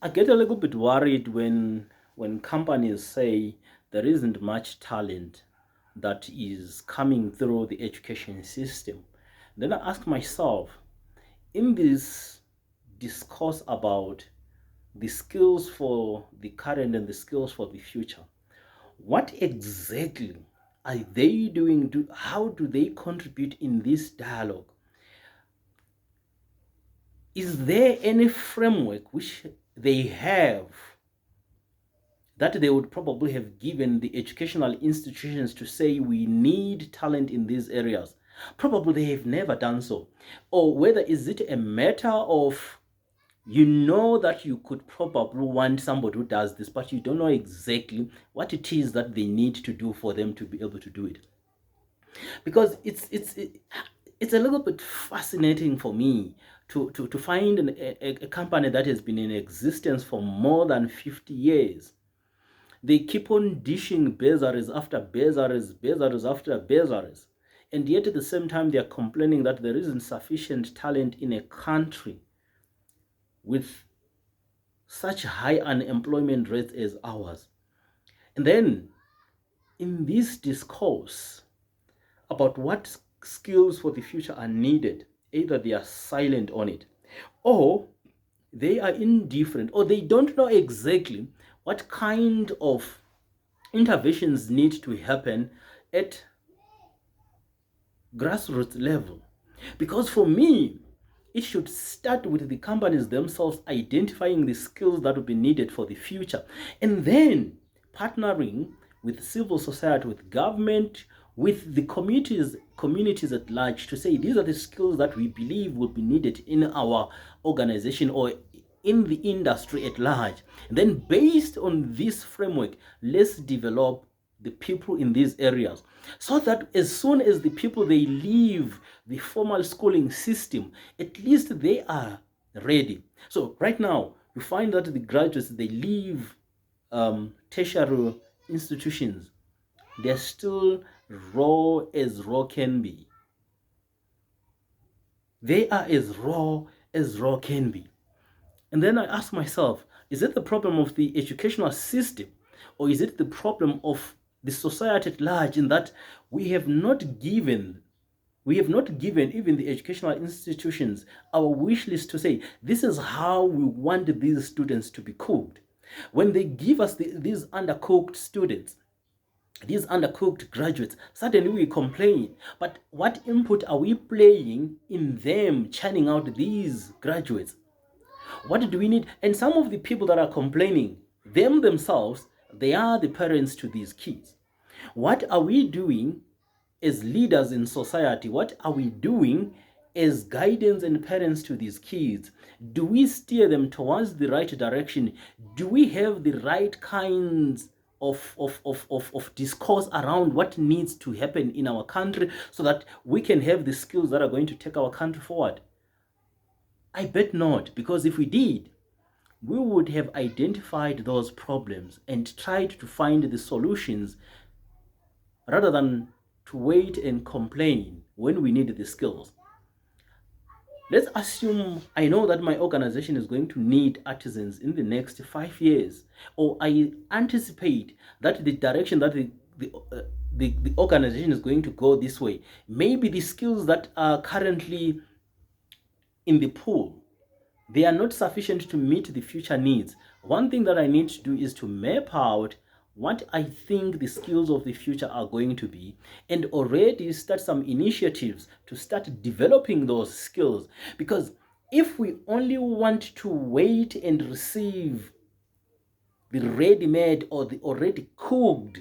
I get a little bit worried when companies say there isn't much talent that is coming through the education system. Then I ask myself, in this discourse about the skills for the current and the skills for the future, what exactly are they doing? How do they contribute in this dialogue? Is there any framework which they have that they would probably have given the educational institutions to say we need talent in these areas? Probably they have never done so. Or whether is it a matter of that you could probably want somebody who does this, but you don't know exactly what it is that they need to do for them to be able to do it. Because it's a little bit fascinating for me to find a company that has been in existence for more than 50 years. They keep on dishing bursaries after bursaries, bursaries after bursaries. And yet at the same time, they are complaining that there isn't sufficient talent in a country with such high unemployment rates as ours. And then in this discourse about what skills for the future are needed, either they are silent on it, or they are indifferent, or they don't know exactly what kind of interventions need to happen at grassroots level. Because for me, it should start with the companies themselves identifying the skills that will be needed for the future, and then partnering with civil society, with government, with the communities at large to say these are the skills that we believe will be needed in our organization or in the industry at large. And then based on this framework, let's develop the people in these areas so that as soon as the people they leave the formal schooling system, at least they are ready. So right now you find that the graduates they leave tertiary institutions, they're still raw as raw can be. They are as raw can be. And then I ask myself, is it the problem of the educational system, or is it the problem of the society at large, in that we have not given even the educational institutions our wish list to say this is how we want these students to be cooked. When they give us these undercooked students, these undercooked graduates, suddenly we complain. But what input are we playing in them churning out these graduates? What do we need? And some of the people that are complaining, them themselves, they are the parents to these kids. What are we doing as leaders in society? What are we doing as guidance and parents to these kids? Do we steer them towards the right direction? Do we have the right kinds of discourse around what needs to happen in our country so that we can have the skills that are going to take our country forward? I bet not, because if we did, we would have identified those problems and tried to find the solutions rather than to wait and complain when we need the skills. Let's assume I know that my organization is going to need artisans in the next 5 years, or I anticipate that the direction that the organization is going to go this way. Maybe the skills that are currently in the pool, they are not sufficient to meet the future needs. One thing that I need to do is to map out what I think the skills of the future are going to be, and already start some initiatives to start developing those skills. Because if we only want to wait and receive the ready-made or the already cooked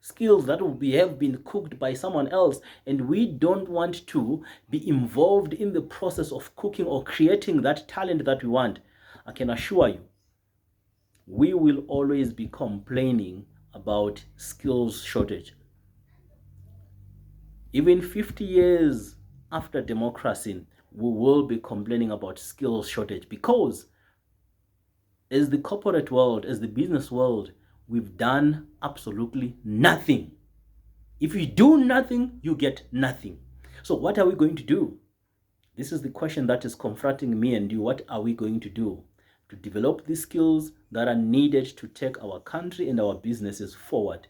skills that have been cooked by someone else, and we don't want to be involved in the process of cooking or creating that talent that we want, I can assure you we will always be complaining about skills shortage. Even 50 years after democracy, we will be complaining about skills shortage, because as the corporate world, as the business world, we've done absolutely nothing. If you do nothing, you get nothing. So what are we going to do? This is the question that is confronting me and you. What are we going to do to develop the skills that are needed to take our country and our businesses forward